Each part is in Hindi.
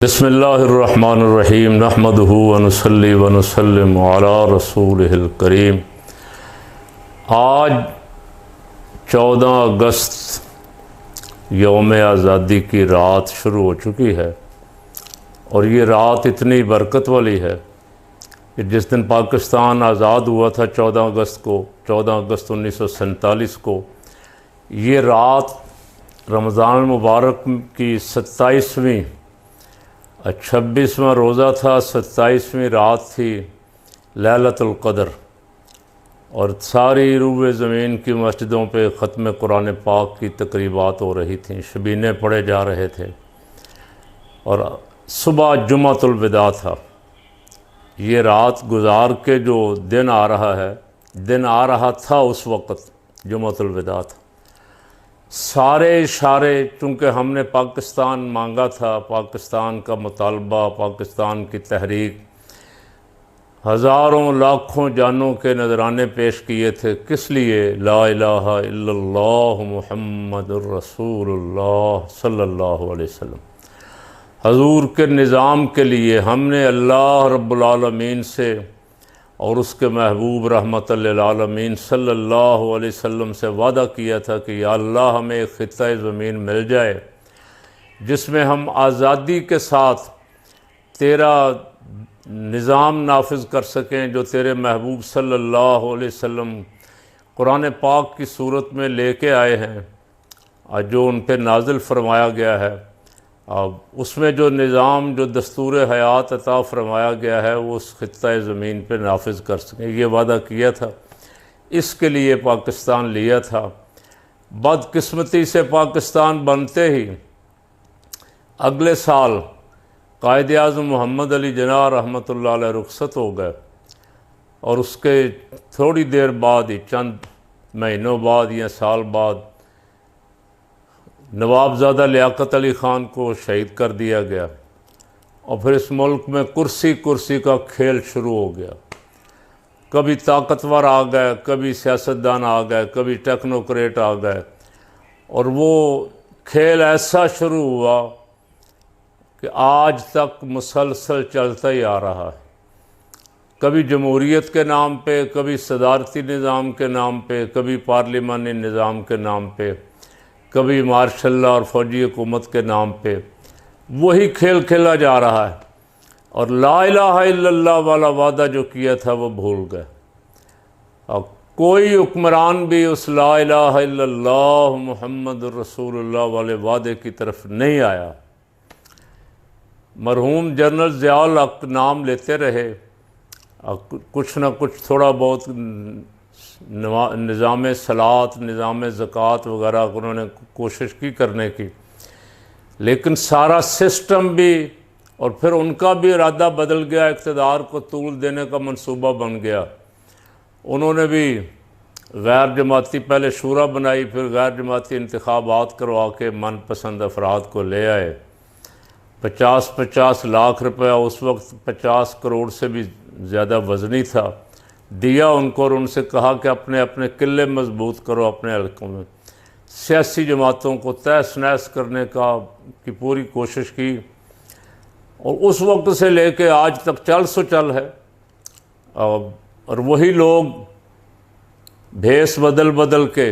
बिस्मिल्लाहिर्रहमानिर्रहीम नहमदुहु व नुसल्ली व नुसल्लिमु अला रसूलिहिल करीम। आज 14 अगस्त यौम आज़ादी की रात शुरू हो चुकी है और ये रात इतनी बरकत वाली है कि जिस दिन पाकिस्तान आज़ाद हुआ था 14 अगस्त 1947 को, ये रात रमज़ान मुबारक की 27वीं 26वां रोज़ा था, 27वीं रात थी लैलतुल क़द्र, और सारी रूए ज़मीन की मस्जिदों पे ख़त्म कुरान पाक की तकरीबात हो रही थीं, शबीने पढ़े जा रहे थे और सुबह जुमातुल विदा था। ये रात गुज़ार के जो दिन आ रहा था उस वक़्त जुमातुल विदा था। सारे इशारे, चूँकि हमने पाकिस्तान मांगा था, पाकिस्तान का मुतालबा, पाकिस्तान की तहरीक, हज़ारों लाखों जानों के नजराने पेश किए थे। किस लिए? ला इलाहा इल्लल्लाह मुहम्मदुर रसूलुल्लाह सल्लल्लाहु अलैहि वसल्लम, हजूर के निज़ाम के लिए हमने अल्लाह रब्बुल आलमीन से और उसके महबूब रहमत लिल आलमीन सल्लल्लाहु अलैहि वसल्लम से वादा किया था कि या अल्लाह हमें एक खित्ता ज़मीन मिल जाए जिसमें हम आज़ादी के साथ तेरा निज़ाम नाफिज कर सकें, जो तेरे महबूब सल्लल्लाहु अलैहि वसल्लम कुरान पाक की सूरत में लेके आए हैं और जो उन पर नाजिल फरमाया गया है। अब उसमें जो निज़ाम, जो दस्तूर हयात अता फरमाया गया है, वो उस खित्ता ज़मीन पे नाफिज कर सकें, ये वादा किया था। इसके लिए पाकिस्तान लिया था। बदकिस्मती से पाकिस्तान बनते ही अगले साल कायद आज़म मोहम्मद अली जिन्ना रहमतुल्लाह अलैह रुखसत हो गए और उसके थोड़ी देर बाद ही, चंद महीनों बाद या साल बाद, नवाबज़ादा लियाकत अली ख़ान को शहीद कर दिया गया और फिर इस मुल्क में कुर्सी कुर्सी का खेल शुरू हो गया। कभी ताकतवर आ गए, कभी सियासतदान आ गए, कभी टेक्नोक्रेट आ गए और वो खेल ऐसा शुरू हुआ कि आज तक मुसलसल चलता ही आ रहा है। कभी जमहूरियत के नाम पे, कभी सदारती निज़ाम के नाम पे, कभी पार्लिमानी निज़ाम के नाम पे, कभी मार्शल लॉ और फ़ौजी हुकूमत के नाम पे वही खेल खेला जा रहा है और ला इलाहा इल्लल्लाह वाला वादा जो किया था वो भूल गए। और कोई हुक्मरान भी उस ला इलाहा इल्लल्लाह मुहम्मदुर रसूलुल्लाह वाले वादे की तरफ नहीं आया। मरहूम जनरल ज़ियाउल हक नाम लेते रहे और कुछ ना कुछ थोड़ा बहुत निज़ाम सलात, निज़ाम ज़कात वगैरह उन्होंने कोशिश की करने की, लेकिन सारा सिस्टम भी, और फिर उनका भी इरादा बदल गया, इक़्तिदार को तूल देने का मंसूबा बन गया। उन्होंने भी गैर जमाती पहले शूरा बनाई, फिर गैर जमाती इंतखाबात करवा के मनपसंद अफराद को ले आए। 50-50 लाख रुपया, उस वक्त 50 करोड़ से भी ज़्यादा वज़नी था, दिया उनको और उनसे कहा कि अपने अपने किले मजबूत करो अपने हल्कों में। सियासी जमातों को तहस नहस करने की पूरी कोशिश की और उस वक्त से लेके आज तक चल है। और वही लोग भेस बदल बदल के,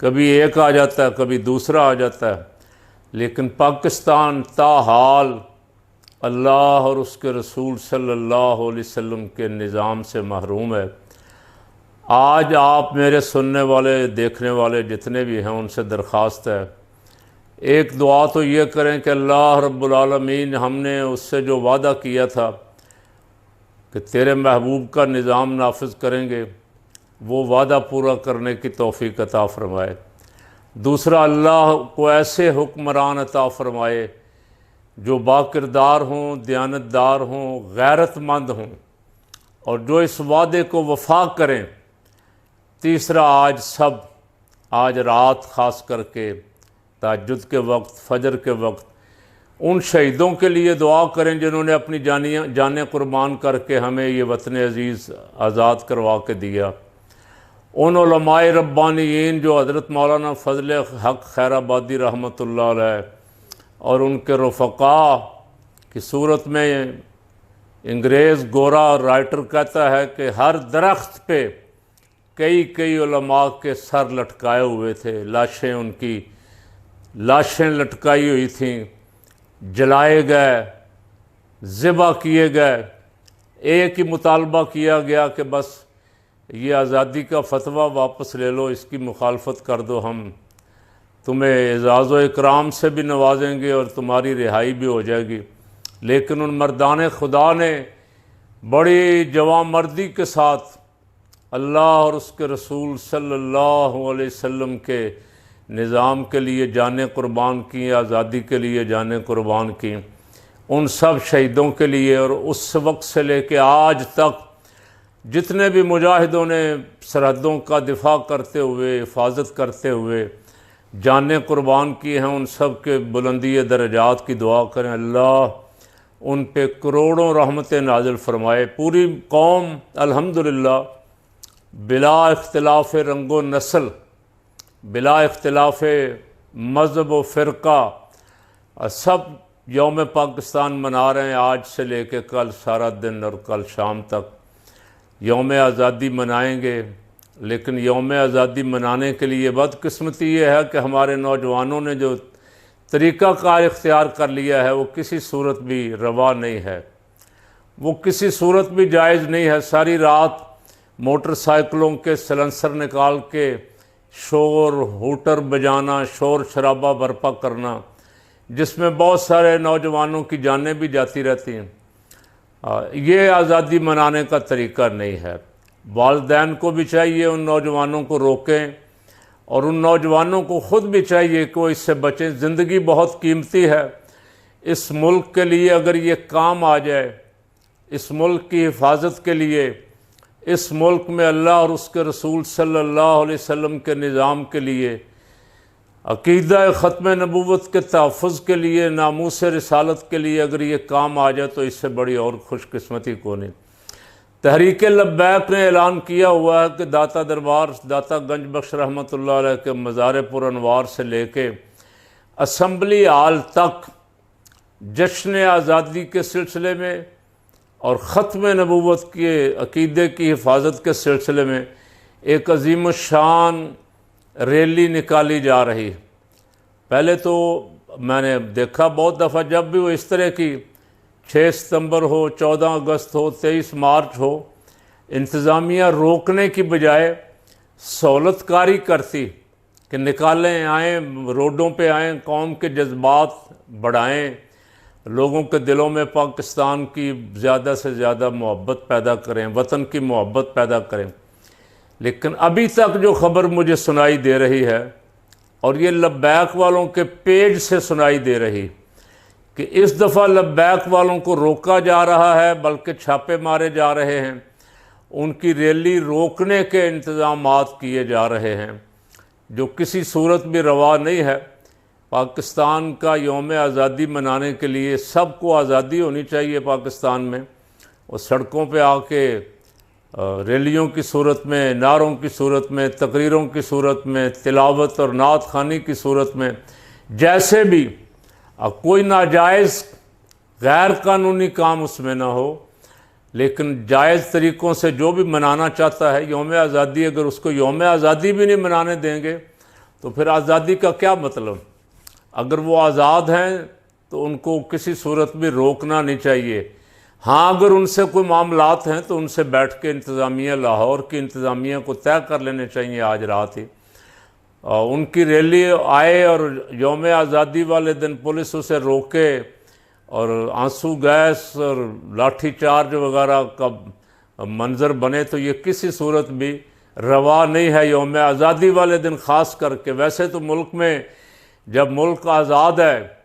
कभी एक आ जाता है, कभी दूसरा आ जाता है, लेकिन पाकिस्तान ताहाल अल्लाह और उसके रसूल सल्लल्लाहु अलैहि वसल्लम के निज़ाम से महरूम है। आज आप मेरे सुनने वाले, देखने वाले जितने भी हैं, उनसे दरख्वास्त है, एक दुआ तो ये करें कि अल्लाह रब्बुल आलमीन, हमने उससे जो वादा किया था कि तेरे महबूब का निज़ाम नाफिज करेंगे, वो वादा पूरा करने की तौफीक अता फ़रमाए। दूसरा, अल्लाह को ऐसे हुक्मरान अता फ़रमाए जो बाकिरदार हों, दयानतदार हों, गैरतमंद हों और जो इस वादे को वफा करें। तीसरा, आज रात ख़ास करके तहज्जुद के वक्त, फ़जर के वक्त उन शहीदों के लिए दुआ करें जिन्होंने अपनी जानें कुर्बान करके हमें ये वतन अज़ीज़ आज़ाद करवा के दिया। उन उलमाए रब्बानीन जो हज़रत मौलाना फ़ज़ल हक़ खैराबादी रहमतुल्लाह अलैह और उनके रफ़क़ा कि सूरत में अंग्रेज़ गोरा राइटर कहता है कि हर दरख्त पे कई कई उलमा के सर लटकाए हुए थे, लाशें उनकी लाशें लटकाई हुई थीं, जलाए गए, ज़िबा किए गए। एक ही मुतालबा किया गया कि बस ये आज़ादी का फतवा वापस ले लो, इसकी मुखालफत कर दो, हम तुम्हें एज़ाज़ व इकराम से भी नवाजेंगे और तुम्हारी रिहाई भी हो जाएगी। लेकिन उन मर्दान खुदा ने बड़ी जवामर्दी के साथ अल्लाह और उसके रसूल सल्लल्लाहु अलैहि वसल्लम के निज़ाम के लिए जानें कुर्बान की, आज़ादी के लिए जानें कुर्बान की। उन सब शहीदों के लिए और उस वक्त से लेके आज तक जितने भी मुजाहिदों ने सरहदों का दिफा करते हुए, हिफाजत करते हुए जानें कुर्बान की हैं, उन सब के बुलंदी दरजात की दुआ करें। अल्लाह उन पे करोड़ों रहमतें नाज़िल फरमाए। पूरी कौम अल्हम्दुलिल्लाह बिला इख्तिलाफ़ रंगो नस्ल, बिला इख्तिलाफ़ मज़हब व फ़िरका सब यौम पाकिस्तान मना रहे हैं। आज से लेके कल सारा दिन और कल शाम तक यौम आज़ादी मनाएंगे। लेकिन यौम आज़ादी मनाने के लिए बदकिस्मती ये है कि हमारे नौजवानों ने जो तरीक़ाकार इख्तियार कर लिया है वो किसी सूरत भी रवा नहीं है, वो किसी सूरत भी जायज़ नहीं है। सारी रात मोटरसाइकिलों के सलेंसर निकाल के शोर हूटर बजाना, शोर शराबा बर्पा करना, जिसमें बहुत सारे नौजवानों की जानें भी जाती रहती हैं। ये आज़ादी मनाने का तरीक़ा नहीं है। वालिदैन को भी चाहिए उन नौजवानों को रोकें और उन नौजवानों को ख़ुद भी चाहिए कि वो इससे बचें। ज़िंदगी बहुत कीमती है। इस मुल्क के लिए अगर ये काम आ जाए, इस मुल्क की हिफाजत के लिए, इस मुल्क में अल्लाह और उसके रसूल सल्लल्लाहु अलैहि वसल्लम के निज़ाम के लिए, अक़ीदा ख़त्म नबूवत के तहफ़्फ़ुज़ के लिए, नामूस रिसालत के लिए अगर ये काम आ जाए तो इससे बड़ी और खुशकिस्मती को नहीं। तहरीक लब्बैक ने ऐलान किया हुआ है कि दाता दरबार दाता गंज बख्श रहमतुल्लाह अलैह के मज़ार पुरअनवार से लेके असम्बली हाल तक जश्न आज़ादी के सिलसिले में और ख़त्म नबूवत के अक़ीदे की हिफाजत के सिलसिले में एक अज़ीम शान रैली निकाली जा रही है। पहले तो मैंने देखा बहुत दफ़ा जब भी वो इस तरह की 6 सितंबर हो, 14 अगस्त हो, 23 मार्च हो, इंतज़ामिया रोकने की बजाय सहूलतकारी करती कि निकालें, आएँ, रोडों पे आएँ, कौम के जज्बात बढ़ाएँ, लोगों के दिलों में पाकिस्तान की ज़्यादा से ज़्यादा मोहब्बत पैदा करें, वतन की मोहब्बत पैदा करें। लेकिन अभी तक जो ख़बर मुझे सुनाई दे रही है और ये लब्बैक वालों के पेज से सुनाई दे रही कि इस दफ़ा लब्बैक वालों को रोका जा रहा है, बल्कि छापे मारे जा रहे हैं, उनकी रैली रोकने के इंतज़ामात किए जा रहे हैं, जो किसी सूरत भी रवा नहीं है। पाकिस्तान का यौम आज़ादी मनाने के लिए सबको आज़ादी होनी चाहिए पाकिस्तान में, और सड़कों पे आके रैलियों की सूरत में, नारों की सूरत में, तकरीरों की सूरत में, तिलावत और नात खानी की सूरत में, जैसे भी कोई नाजायज़ गैर कानूनी काम उसमें ना हो, लेकिन जायज़ तरीक़ों से जो भी मनाना चाहता है यौम आज़ादी, अगर उसको यौम आज़ादी भी नहीं मनाने देंगे तो फिर आज़ादी का क्या मतलब। अगर वो आज़ाद हैं तो उनको किसी सूरत में रोकना नहीं चाहिए। हाँ, अगर उनसे कोई मामलात हैं तो उनसे बैठ के इंतज़ामिया, लाहौर की इंतज़ामिया को तय कर लेने चाहिए आज रात ही। उनकी रैली आए और यौम आज़ादी वाले दिन पुलिस उसे रोके और आंसू गैस और लाठी चार्ज वगैरह का मंज़र बने तो ये किसी सूरत भी रवा नहीं है यौम आज़ादी वाले दिन ख़ास करके। वैसे तो मुल्क में जब मुल्क आज़ाद है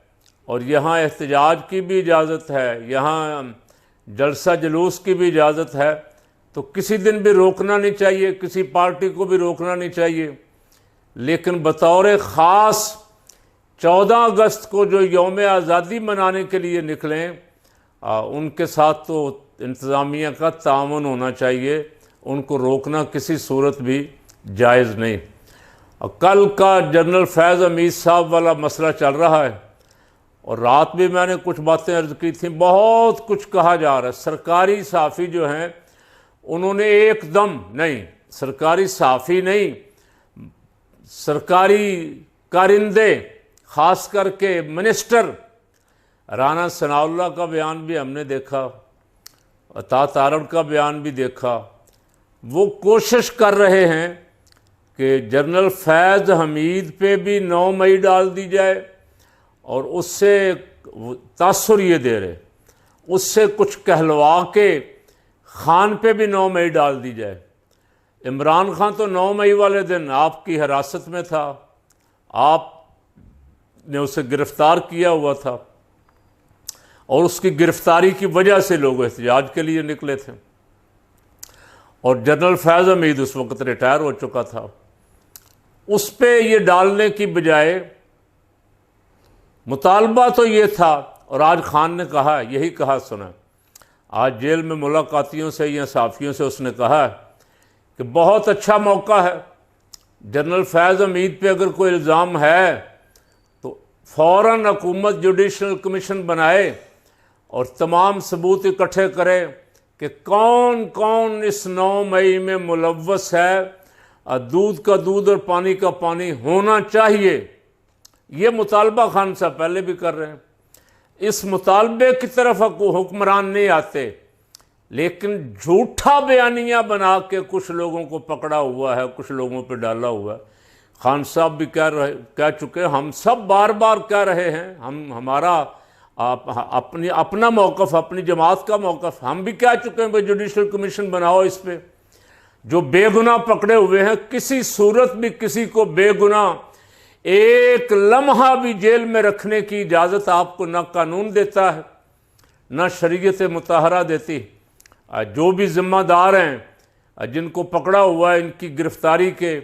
और यहाँ एहतजाज की भी इजाज़त है, यहाँ जलसा जुलूस की भी इजाज़त है, तो किसी दिन भी रोकना नहीं चाहिए, किसी पार्टी को भी रोकना नहीं चाहिए। लेकिन बतौर ख़ास 14 अगस्त को जो यौम आज़ादी मनाने के लिए निकलें, उनके साथ तो इंतज़ामिया का ताउन होना चाहिए, उनको रोकना किसी सूरत भी जायज़ नहीं। कल का जनरल फैज़ हमीद साहब वाला मसला चल रहा है और रात भी मैंने कुछ बातें अर्ज की थी। बहुत कुछ कहा जा रहा है। सरकारी सहाफ़ी जो हैं उन्होंने एकदम नहीं, सरकारी सहाफ़ी नहीं, सरकारी कारिंदे, ख़ास करके मिनिस्टर राना सनाउल्लाह का बयान भी हमने देखा, अता तारड़ का बयान भी देखा। वो कोशिश कर रहे हैं कि जनरल फैज़ हमीद पे भी 9 मई डाल दी जाए, और उससे तासुर ये दे रहे, उससे कुछ कहलवा के खान पे भी 9 मई डाल दी जाए। इमरान खान तो 9 मई वाले दिन आपकी हिरासत में था, आपने उसे गिरफ़्तार किया हुआ था, और उसकी गिरफ़्तारी की वजह से लोग एहतजाज के लिए निकले थे। और जनरल फैज़ हमीद उस वक़्त रिटायर हो चुका था। उस पर ये डालने की बजाय मुतालबा तो ये था, और आज खान ने कहा, यही कहा सुना, आज जेल में मुलाकातियों से या सहाफ़ियों से उसने कहा कि बहुत अच्छा मौका है, जनरल फैज़ हमीद पे अगर कोई इल्ज़ाम है तो फ़ौरन हुकूमत जुडिशल कमीशन बनाए और तमाम सबूत इकट्ठे करे कि कौन कौन इस 9 मई में मुलव्वस है। दूध का दूध और पानी का पानी होना चाहिए। ये मुतालबा खान साहब पहले भी कर रहे हैं। इस मुतालबे की तरफ हुक्मरान नहीं आते, लेकिन झूठा बयानिया बना के कुछ लोगों को पकड़ा हुआ है, कुछ लोगों पे डाला हुआ है। खान साहब भी कह चुके, हम सब बार बार कह रहे हैं, हमारा अपना मौक़िफ़, अपनी जमात का मौक़िफ़ हम भी कह चुके हैं भाई जुडिशल कमीशन बनाओ इस पर। जो बेगुनाह पकड़े हुए हैं, किसी सूरत भी किसी को बेगुनाह एक लम्हा भी जेल में रखने की इजाज़त आपको ना कानून देता है, ना शरीयत मुताहरा देती। जो भी ज़िम्मेदार हैं, जिनको पकड़ा हुआ है, इनकी गिरफ़्तारी के,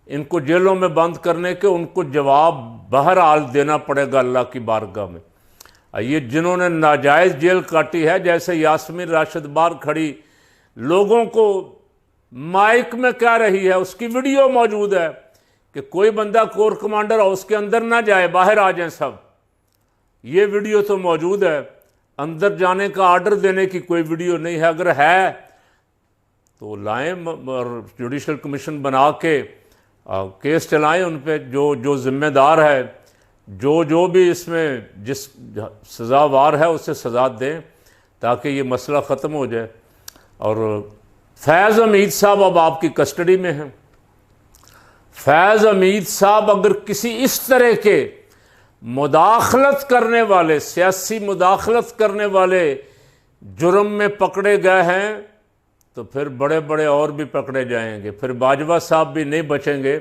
इनको जेलों में बंद करने के, उनको जवाब बहरहाल देना पड़ेगा अल्लाह की बारगाह में। ये जिन्होंने नाजायज़ जेल काटी है, जैसे यास्मीन राशिद बार खड़ी लोगों को माइक में कह रही है, उसकी वीडियो मौजूद है कि कोई बंदा कोर कमांडर हाउस के अंदर ना जाए, बाहर आ जाएं सब। ये वीडियो तो मौजूद है, अंदर जाने का आर्डर देने की कोई वीडियो नहीं है। अगर है तो लाएं और जुडिशल कमीशन बना के केस चलाएं उन पे, जो ज़िम्मेदार है, जो भी इसमें जिस सज़ावार है उसे सज़ा दें, ताकि ये मसला ख़त्म हो जाए। और फैज़ हमीद साहब अब आपकी कस्टडी में हैं। फैज़ हमीद साहब अगर किसी इस तरह के मुदाखलत करने वाले, सियासी मुदाखलत करने वाले जुर्म में पकड़े गए हैं, तो फिर बड़े बड़े और भी पकड़े जाएंगे। फिर बाजवा साहब भी नहीं बचेंगे,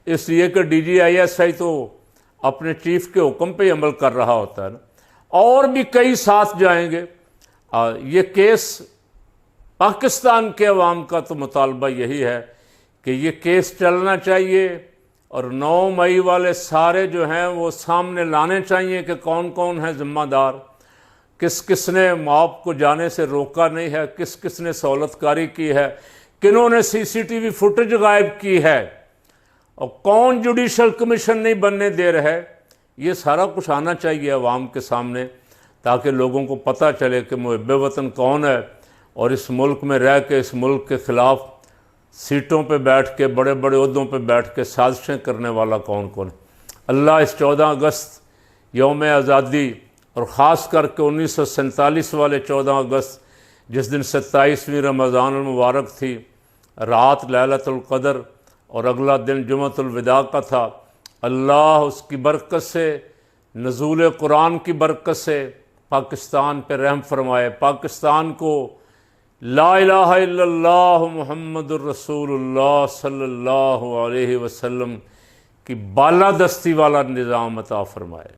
इसलिए कि DGISI तो अपने चीफ के हुक्म पे अमल कर रहा होता है ना, और भी कई साथ जाएंगे। ये केस पाकिस्तान के अवाम का तो मुतालबा यही है कि ये केस चलना चाहिए, और 9 मई वाले सारे जो हैं वो सामने लाने चाहिए कि कौन कौन है ज़िम्मेदार, किस किस ने मॉब को जाने से रोका नहीं है, किस किस ने सहूलतकारी की है, किन्होंने CCTV फुटेज गायब की है, और कौन जुडिशल कमीशन नहीं बनने दे रहे। ये सारा कुछ आना चाहिए अवाम के सामने, ताकि लोगों को पता चले कि मुहब्बे वतन कौन है, और इस मुल्क में रह के इस मुल्क के ख़िलाफ़ सीटों पे बैठ के, बड़े बड़े ओहदों पे बैठ के साजिशें करने वाला कौन कौन है। अल्लाह इस 14 अगस्त यौम आज़ादी, और ख़ास करके 1947 वाले 14 अगस्त, जिस दिन 27वीं रमज़ान मुबारक थी, रात लैलतुल क़द्र और अगला दिन जुमअतुल विदा का था, अल्लाह उसकी बरकत से, नज़ूल कुरान की बरकत से पाकिस्तान पे रहम फरमाए। पाकिस्तान को ला इलाहा इल्लल्लाह मुहम्मदुर रसूलुल्लाह सल्लल्लाहु अलैहि वसल्लम की बालादस्ती वाला निज़ाम अता फरमाए।